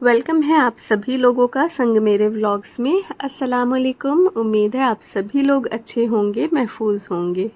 Welcome है आप सभी लोगों का संग मेरे व्लॉग्स में। अस्सलाम वालेकुम। उम्मीद है आप सभी लोग अच्छे होंगे, महफूज होंगे।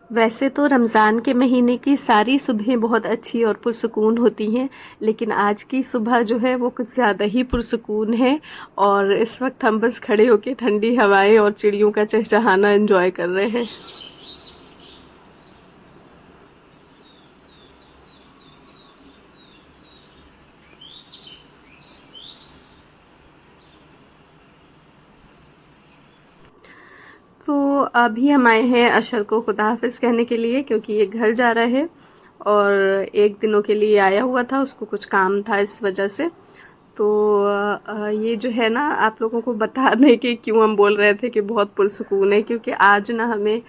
वैसे तो रमज़ान के महीने की सारी सुबहें बहुत अच्छी और पुरसुकून होती हैं, लेकिन आज की सुबह जो है वो कुछ ज़्यादा ही पुरसुकून है। और इस वक्त हम बस खड़े होकर ठंडी हवाएं और चिड़ियों का चहचहाना एंजॉय कर रहे हैं। तो अभी हम आए हैं अशर को खुदा हाफिज़ कहने के लिए, क्योंकि ये घर जा रहा है और एक दिनों के लिए आया हुआ था, उसको कुछ काम था इस वजह से। तो ये जो है ना, आप लोगों को बताने के क्यों हम बोल रहे थे कि बहुत पुरसुकून है, क्योंकि आज ना हमें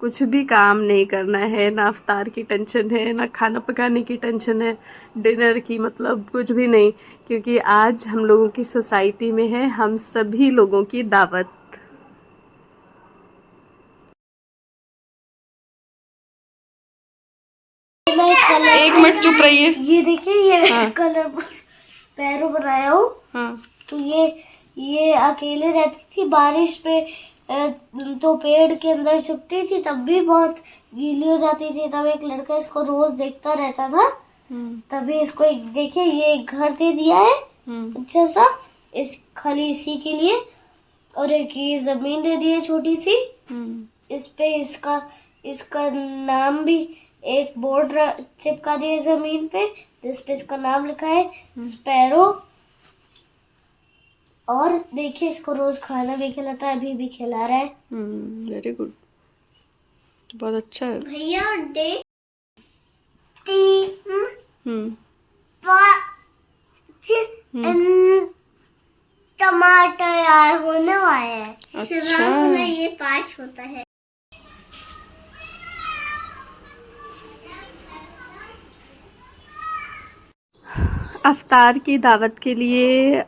कुछ भी काम नहीं करना है, ना इफ्तार की टेंशन है, ना खाना पकाने की टेंशन है, डिनर की, मतलब कुछ भी नहीं। क्योंकि आज हम लोगों की सोसाइटी में है हम सभी लोगों की दावत। एक मिनट चुप रहिए। ये देखिए, ये हाँ। कलर पैरों बनाया हूँ। हाँ। तो ये अकेले रहती थी बारिश पे, तो पेड़ के अंदर छुपती थी, तब भी बहुत गीली हो जाती थी। तब एक लड़का इसको रोज देखता रहता था, तभी इसको देखिए ये एक घर दे दिया है अच्छा सा, इस खाली इसी के लिए। और एक ये जमीन दे दी है छोटी सी, इस पे इसका इसका नाम भी एक बोर्ड चिपका दिया जमीन पे, जिस पे इसका नाम लिखा है स्पैरो। और देखिए इसको रोज खाना भी खिलाता है, अभी भी खिला रहा है। वेरी गुड, बहुत अच्छा है भैया। डेट 3 5 टमाटर आए होने वाले हैं। अच्छा। ये 5 होता है। अफ्तार की दावत के लिए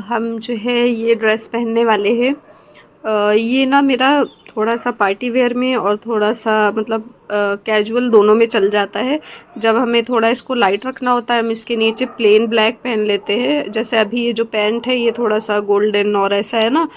हम जो है ये ड्रेस पहनने वाले हैं। ये ना मेरा थोड़ा सा पार्टी वेयर में और थोड़ा सा मतलब कैजुअल दोनों में चल जाता है। जब हमें थोड़ा इसको लाइट रखना होता है हम इसके नीचे प्लेन ब्लैक पहन लेते हैं। जैसे अभी ये जो पैंट है ये थोड़ा सा गोल्डन और ऐसा है ना,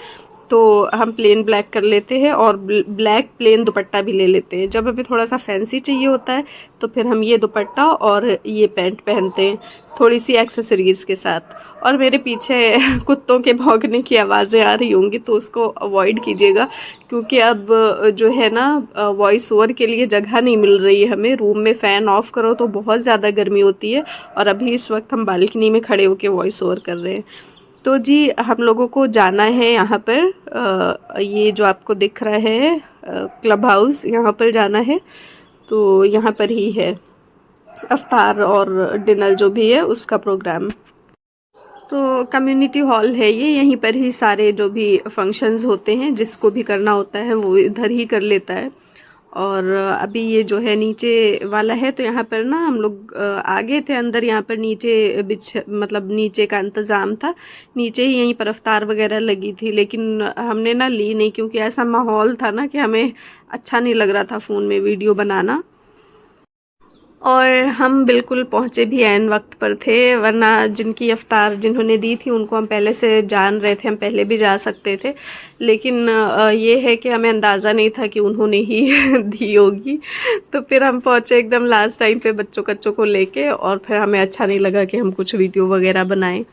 तो हम प्लेन ब्लैक कर लेते हैं और ब्लैक प्लेन दुपट्टा भी ले लेते हैं। जब हमें थोड़ा सा फैंसी चाहिए होता है तो फिर हम ये दुपट्टा और ये पैंट पहनते हैं, थोड़ी सी एक्सेसरीज़ के साथ। और मेरे पीछे कुत्तों के भौंकने की आवाज़ें आ रही होंगी तो उसको अवॉइड कीजिएगा, क्योंकि अब जो है ना वॉइस ओवर के लिए जगह नहीं मिल रही है हमें। रूम में फ़ैन ऑफ़ करो तो बहुत ज़्यादा गर्मी होती है, और अभी इस वक्त हम बालकनी में खड़े होकर वॉइस ओवर कर रहे हैं। तो जी हम लोगों को जाना है यहाँ पर, ये जो आपको दिख रहा है क्लब हाउस, यहाँ पर जाना है। तो यहाँ पर ही है अफ्तार और डिनर जो भी है उसका प्रोग्राम। तो कम्युनिटी हॉल है ये, यहीं पर ही सारे जो भी फंक्शंस होते हैं जिसको भी करना होता है वो इधर ही कर लेता है। और अभी ये जो है नीचे वाला है, तो यहाँ पर ना हम लोग आगे थे अंदर, यहाँ पर नीचे मतलब नीचे का इंतज़ाम था, नीचे ही यहीं पर अफ्तार वगैरह लगी थी। लेकिन हमने ना ली नहीं, क्योंकि ऐसा माहौल था ना कि हमें अच्छा नहीं लग रहा था फ़ोन में वीडियो बनाना। और हम बिल्कुल पहुँचे भी ऐन वक्त पर थे, वरना जिनकी अफ्तार जिन्होंने दी थी उनको हम पहले से जान रहे थे, हम पहले भी जा सकते थे। लेकिन ये है कि हमें अंदाज़ा नहीं था कि उन्होंने ही दी होगी। तो फिर हम पहुँचे एकदम लास्ट टाइम पे बच्चों कच्चों को लेके, और फिर हमें अच्छा नहीं लगा कि हम कुछ वीडियो वगैरह बनाएं,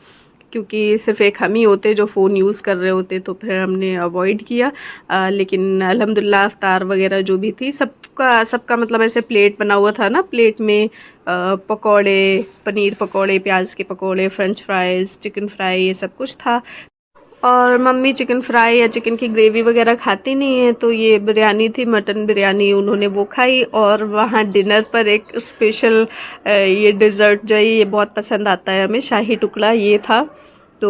क्योंकि सिर्फ एक हम ही होते जो फ़ोन यूज़ कर रहे होते, तो फिर हमने अवॉइड किया। लेकिन अल्हम्दुलिल्लाह अफ्तार वगैरह जो भी थी सबका मतलब ऐसे प्लेट बना हुआ था ना, प्लेट में पकौड़े, पनीर पकौड़े, प्याज के पकौड़े, फ्रेंच फ्राइज़, चिकन फ्राई, ये सब कुछ था। और मम्मी चिकन फ्राई या चिकन की ग्रेवी वगैरह खाती नहीं है, तो ये बिरयानी थी, मटन बिरयानी, उन्होंने वो खाई। और वहाँ डिनर पर एक स्पेशल ये डिज़र्ट जो है ये बहुत पसंद आता है हमें, शाही टुकड़ा ये था। तो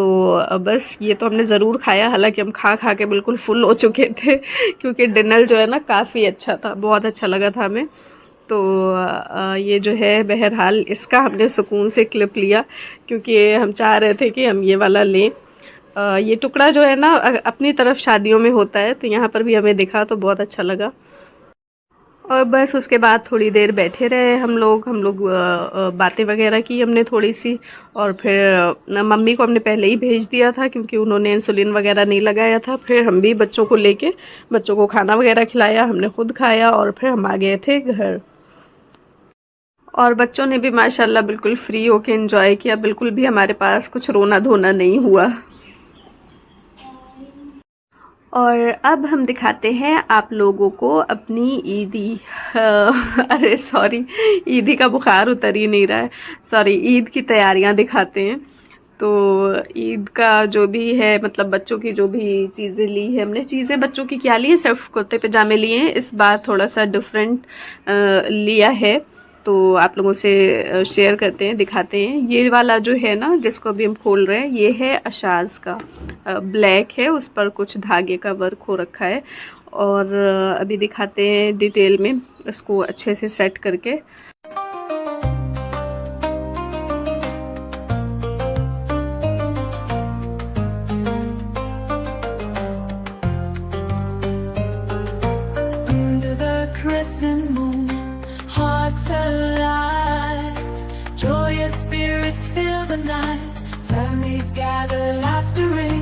बस ये तो हमने ज़रूर खाया, हालांकि हम खा खा के बिल्कुल फुल हो चुके थे क्योंकि डिनर जो है ना काफ़ी अच्छा था, बहुत अच्छा लगा था हमें। तो ये जो है बहरहाल इसका हमने सुकून से क्लिप लिया, क्योंकि हम चाह रहे थे कि हम ये वाला लें। ये टुकड़ा जो है ना अपनी तरफ शादियों में होता है, तो यहाँ पर भी हमें दिखा तो बहुत अच्छा लगा। और बस उसके बाद थोड़ी देर बैठे रहे हम लोग बातें वगैरह की हमने थोड़ी सी। और फिर मम्मी को हमने पहले ही भेज दिया था क्योंकि उन्होंने इंसुलिन वगैरह नहीं लगाया था। फिर हम भी बच्चों को लेके बच्चों को खाना वगैरह खिलाया, हमने खुद खाया और फिर हम आ गए थे घर। और बच्चों ने भी माशाल्लाह बिल्कुल फ्री होके एंजॉय किया, बिल्कुल भी हमारे पास कुछ रोना धोना नहीं हुआ। और अब हम दिखाते हैं आप लोगों को अपनी ईदी अरे सॉरी, ईदी का बुखार उतर ही नहीं रहा है, सॉरी, ईद की तैयारियां दिखाते हैं। तो ईद का जो भी है, मतलब बच्चों की जो भी चीज़ें ली है हमने, चीज़ें बच्चों की क्या ली है, सिर्फ कुर्ते पजामे लिए हैं, इस बार थोड़ा सा डिफरेंट लिया है। तो आप लोगों से शेयर करते हैं, दिखाते हैं। ये वाला जो है ना जिसको अभी हम खोल रहे हैं, ये है अशाज का, ब्लैक है, उस पर कुछ धागे का वर्क हो रखा है। और अभी दिखाते हैं डिटेल में इसको अच्छे से सेट करके।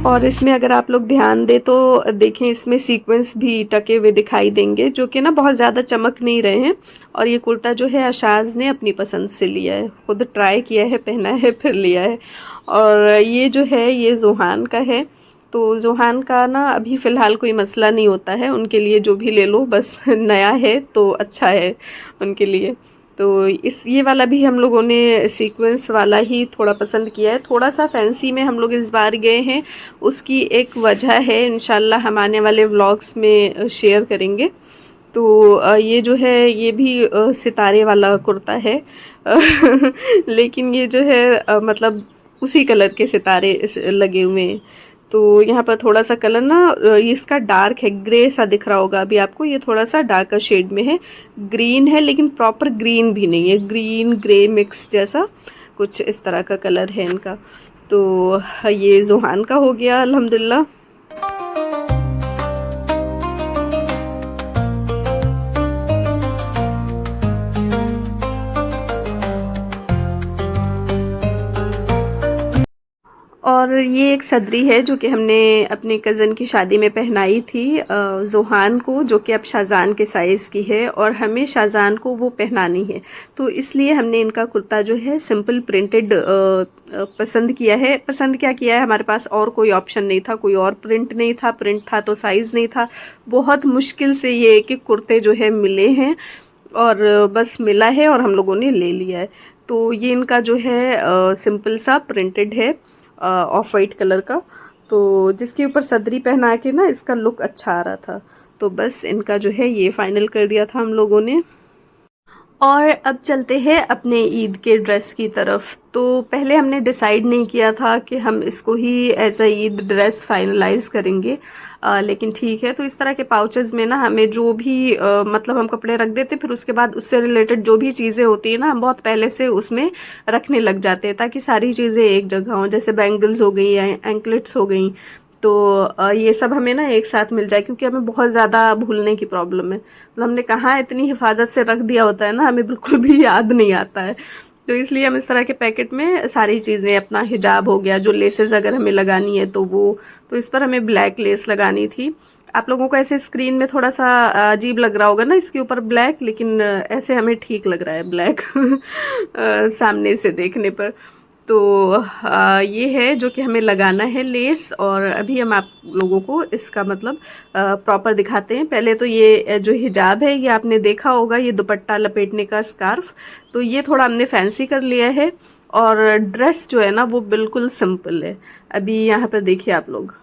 और इसमें अगर आप लोग ध्यान दें तो देखें, इसमें सीक्वेंस भी टके हुए दिखाई देंगे जो कि ना बहुत ज़्यादा चमक नहीं रहे हैं। और ये कुर्ता जो है अशाज ने अपनी पसंद से लिया है, खुद ट्राई किया है, पहना है, फिर लिया है। और ये जो है ये जोहान का है। तो जोहान का ना अभी फ़िलहाल कोई मसला नहीं होता है, उनके लिए जो भी ले लो, बस नया है तो अच्छा है उनके लिए। तो ये वाला भी हम लोगों ने सीक्वेंस वाला ही थोड़ा पसंद किया है। थोड़ा सा फैंसी में हम लोग इस बार गए हैं, उसकी एक वजह है, इंशाल्लाह हम आने वाले व्लॉग्स में शेयर करेंगे। तो ये जो है ये भी सितारे वाला कुर्ता है लेकिन ये जो है मतलब उसी कलर के सितारे लगे हुए हैं। तो यहाँ पर थोड़ा सा कलर ना इसका डार्क है, ग्रे सा दिख रहा होगा अभी आपको, ये थोड़ा सा डार्कर शेड में है, ग्रीन है लेकिन प्रॉपर ग्रीन भी नहीं है, ग्रीन ग्रे मिक्स जैसा कुछ इस तरह का कलर है इनका। तो ये जोहान का हो गया अल्हम्दुलिल्लाह। और ये एक सदरी है जो कि हमने अपने कज़न की शादी में पहनाई थी जोहान को, जो कि अब शाहजान के साइज़ की है और हमें शाहजान को वो पहनानी है। तो इसलिए हमने इनका कुर्ता जो है सिंपल प्रिंटेड पसंद किया है। पसंद क्या किया है, हमारे पास और कोई ऑप्शन नहीं था, कोई और प्रिंट नहीं था, प्रिंट था तो साइज़ नहीं था। बहुत मुश्किल से ये एक एक कुर्ते जो है मिले हैं और बस मिला है और हम लोगों ने ले लिया है। तो ये इनका जो है सिंपल सा प्रिंटेड है ऑफ वाइट कलर का, तो जिसके ऊपर सदरी पहना के ना इसका लुक अच्छा आ रहा था। तो बस इनका जो है ये फाइनल कर दिया था हम लोगों ने। और अब चलते हैं अपने ईद के ड्रेस की तरफ। तो पहले हमने डिसाइड नहीं किया था कि हम इसको ही as a Eid dress finalise करेंगे, लेकिन ठीक है। तो इस तरह के पाउचेस में ना हमें जो भी मतलब हम कपड़े रख देते, फिर उसके बाद उससे रिलेटेड जो भी चीज़ें होती है ना हम बहुत पहले से उसमें रखने लग जाते हैं ताकि सारी चीज़ें एक जगह हों, जैसे बैंगल्स हो गई, एंकलेट्स हो गई। तो ये सब हमें ना एक साथ मिल जाए, क्योंकि हमें बहुत ज़्यादा भूलने की प्रॉब्लम है। मतलब हमने कहाँ इतनी हिफाजत से रख दिया होता है ना, हमें बिल्कुल भी याद नहीं आता है। तो इसलिए हम इस तरह के पैकेट में सारी चीज़ें, अपना हिजाब हो गया, जो लेसेस अगर हमें लगानी है तो वो, तो इस पर हमें ब्लैक लेस लगानी थी। आप लोगों को ऐसे स्क्रीन में थोड़ा सा अजीब लग रहा होगा ना इसके ऊपर ब्लैक, लेकिन ऐसे हमें ठीक लग रहा है ब्लैक सामने से देखने पर। तो ये है जो कि हमें लगाना है लेस। और अभी हम आप लोगों को इसका मतलब प्रॉपर दिखाते हैं। पहले तो ये जो हिजाब है ये आपने देखा होगा, ये दुपट्टा लपेटने का स्कार्फ, तो ये थोड़ा हमने फैंसी कर लिया है। और ड्रेस जो है ना वो बिल्कुल सिंपल है। अभी यहाँ पर देखिए आप लोग,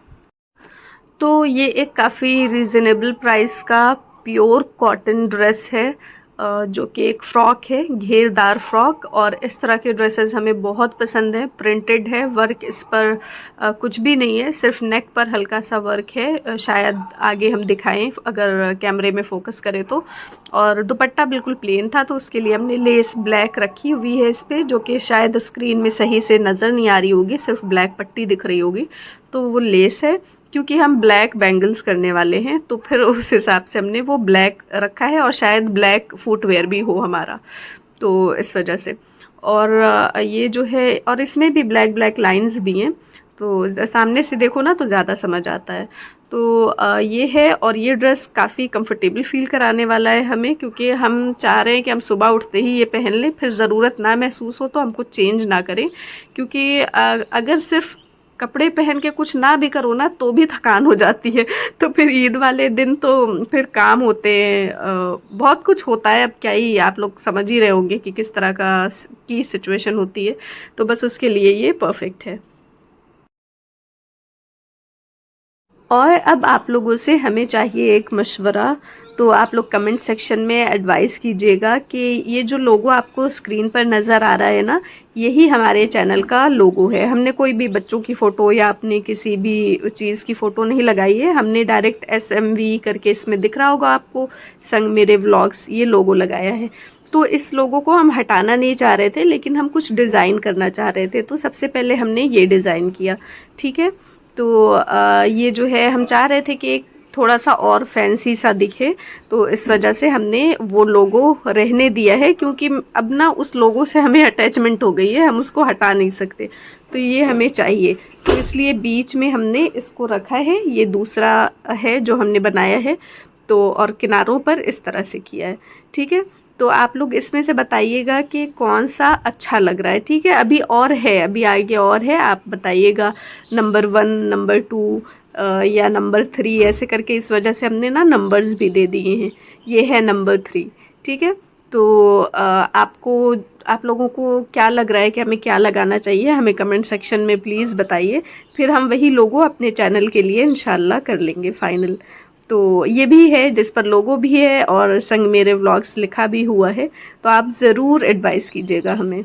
तो ये एक काफ़ी रीज़नेबल प्राइस का प्योर कॉटन ड्रेस है, जो कि एक फ़्रॉक है, घेरदार फ्रॉक। और इस तरह के ड्रेसेस हमें बहुत पसंद है। प्रिंटेड है, वर्क इस पर कुछ भी नहीं है, सिर्फ नेक पर हल्का सा वर्क है। शायद आगे हम दिखाएं अगर कैमरे में फोकस करें तो। और दुपट्टा बिल्कुल प्लेन था, तो उसके लिए हमने लेस ब्लैक रखी हुई है इस पर, जो कि शायद स्क्रीन में सही से नज़र नहीं आ रही होगी, सिर्फ ब्लैक पट्टी दिख रही होगी। तो वो लेस है, क्योंकि हम ब्लैक बैंगल्स करने वाले हैं, तो फिर उस हिसाब से हमने वो ब्लैक रखा है। और शायद ब्लैक फुटवेयर भी हो हमारा, तो इस वजह से। और ये जो है, और इसमें भी ब्लैक ब्लैक लाइंस भी हैं, तो सामने से देखो ना तो ज़्यादा समझ आता है। तो ये है, और ये ड्रेस काफ़ी कंफर्टेबल फील कराने वाला है हमें, क्योंकि हम चाह रहे हैं कि हम सुबह उठते ही ये पहन लें, फिर ज़रूरत ना महसूस हो तो हम कुछ चेंज ना करें। क्योंकि अगर सिर्फ कपड़े पहन के कुछ ना भी करो ना तो भी थकान हो जाती है। तो फिर ईद वाले दिन तो फिर काम होते हैं, बहुत कुछ होता है। अब क्या ही, आप लोग समझ ही रहे होंगे कि किस तरह की सिचुएशन होती है। तो बस उसके लिए ये परफेक्ट है। और अब आप लोगों से हमें चाहिए एक मशवरा। तो आप लोग कमेंट सेक्शन में एडवाइस कीजिएगा कि ये जो लोगो आपको स्क्रीन पर नज़र आ रहा है ना, यही हमारे चैनल का लोगो है। हमने कोई भी बच्चों की फ़ोटो या अपनी किसी भी चीज़ की फ़ोटो नहीं लगाई है। हमने डायरेक्ट SMV करके, इसमें दिख रहा होगा आपको, संग मेरे व्लॉग्स, ये लोगो लगाया है। तो इस लोगो को हम हटाना नहीं चाह रहे थे, लेकिन हम कुछ डिज़ाइन करना चाह रहे थे। तो सबसे पहले हमने ये डिज़ाइन किया, ठीक है। तो ये जो है, हम चाह रहे थे कि एक थोड़ा सा और फैंसी सा दिखे, तो इस वजह से हमने वो लोगो रहने दिया है। क्योंकि अब ना उस लोगो से हमें अटैचमेंट हो गई है, हम उसको हटा नहीं सकते, तो ये हमें चाहिए। तो इसलिए बीच में हमने इसको रखा है। ये दूसरा है जो हमने बनाया है, तो और किनारों पर इस तरह से किया है, ठीक है। तो आप लोग इसमें से बताइएगा कि कौन सा अच्छा लग रहा है, ठीक है। अभी और है, अभी आगे और है, आप बताइएगा नंबर 1, नंबर 2 या नंबर 3 ऐसे करके। इस वजह से हमने ना नंबर्स भी दे दिए हैं। ये है नंबर 3, ठीक है। तो आप लोगों को क्या लग रहा है कि हमें क्या लगाना चाहिए, हमें कमेंट सेक्शन में प्लीज़ बताइए। फिर हम वही लोगो अपने चैनल के लिए इंशाल्लाह कर लेंगे फ़ाइनल। तो ये भी है जिस पर लोगो भी है और संग मेरे व्लॉग्स लिखा भी हुआ है, तो आप ज़रूर एडवाइस कीजिएगा हमें।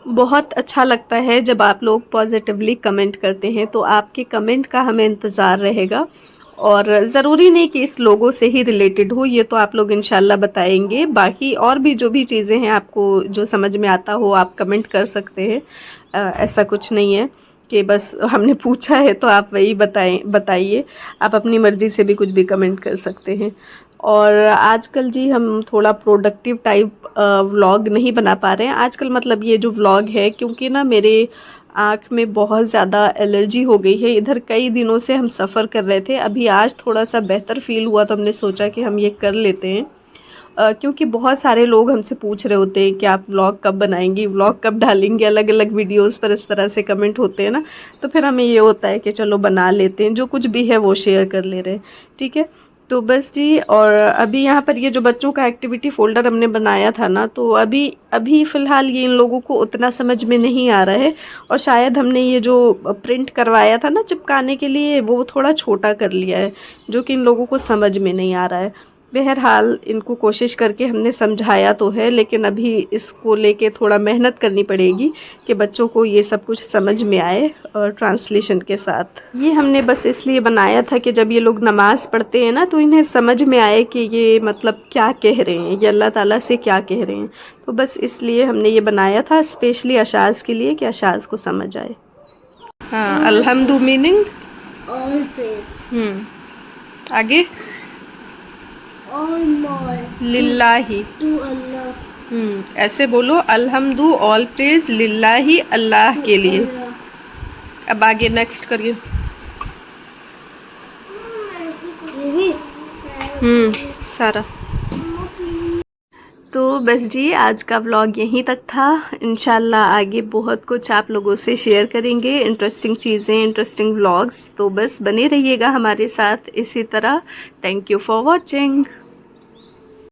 बहुत अच्छा लगता है जब आप लोग पॉजिटिवली कमेंट करते हैं, तो आपके कमेंट का हमें इंतज़ार रहेगा। और ज़रूरी नहीं कि इस लोगो से ही रिलेटेड हो, ये तो आप लोग इंशाल्लाह बताएंगे। बाकी और भी जो भी चीज़ें हैं, आपको जो समझ में आता हो आप कमेंट कर सकते हैं। ऐसा कुछ नहीं है कि बस हमने पूछा है तो आप वही बताइए। आप अपनी मर्ज़ी से भी कुछ भी कमेंट कर सकते हैं। और आजकल जी हम थोड़ा प्रोडक्टिव टाइप व्लॉग नहीं बना पा रहे हैं आजकल। मतलब ये जो व्लॉग है, क्योंकि ना मेरे आँख में बहुत ज़्यादा एलर्जी हो गई है। इधर कई दिनों से हम सफ़र कर रहे थे, अभी आज थोड़ा सा बेहतर फ़ील हुआ तो हमने सोचा कि हम ये कर लेते हैं। क्योंकि बहुत सारे लोग हमसे पूछ रहे होते हैं कि आप व्लॉग कब बनाएंगी, व्लॉग कब डालेंगे, अलग अलग वीडियोस पर इस तरह से कमेंट होते हैं ना। तो फिर हमें ये होता है कि चलो बना लेते हैं, जो कुछ भी है वो शेयर कर ले रहे हैं, ठीक है। तो बस जी। और अभी यहाँ पर ये जो बच्चों का एक्टिविटी फ़ोल्डर हमने बनाया था ना, तो अभी फ़िलहाल ये इन लोगों को उतना समझ में नहीं आ रहा है। और शायद हमने ये जो प्रिंट करवाया था ना चिपकाने के लिए, वो थोड़ा छोटा कर लिया है, जो कि इन लोगों को समझ में नहीं आ रहा है। बहरहाल इनको कोशिश करके हमने समझाया तो है, लेकिन अभी इसको लेके थोड़ा मेहनत करनी पड़ेगी कि बच्चों को ये सब कुछ समझ में आए, और ट्रांसलेशन के साथ। ये हमने बस इसलिए बनाया था कि जब ये लोग नमाज़ पढ़ते हैं ना, तो इन्हें समझ में आए कि ये मतलब क्या कह रहे हैं, ये अल्लाह ताला से क्या कह रहे हैं। तो बस इसलिए हमने ये बनाया था स्पेशली अशाज़ के लिए, कि अशाज़ को समझ आए। हाँ, अल्हम्दु मीनिंग ऑल प्रेज, आगे ऑल मोर लिल्लाही। To Allah. ऐसे बोलो, अल्हम्दु ऑल प्रेज लिल्लाही, अल्लाह के लिए। अब आगे नेक्स्ट करिए। सारा। तो बस जी, आज का व्लॉग यहीं तक था। इंशाल्लाह आगे बहुत कुछ आप लोगों से शेयर करेंगे, इंटरेस्टिंग चीज़ें, इंटरेस्टिंग व्लॉग्स। तो बस बने रहिएगा हमारे साथ इसी तरह। Thank you for watching.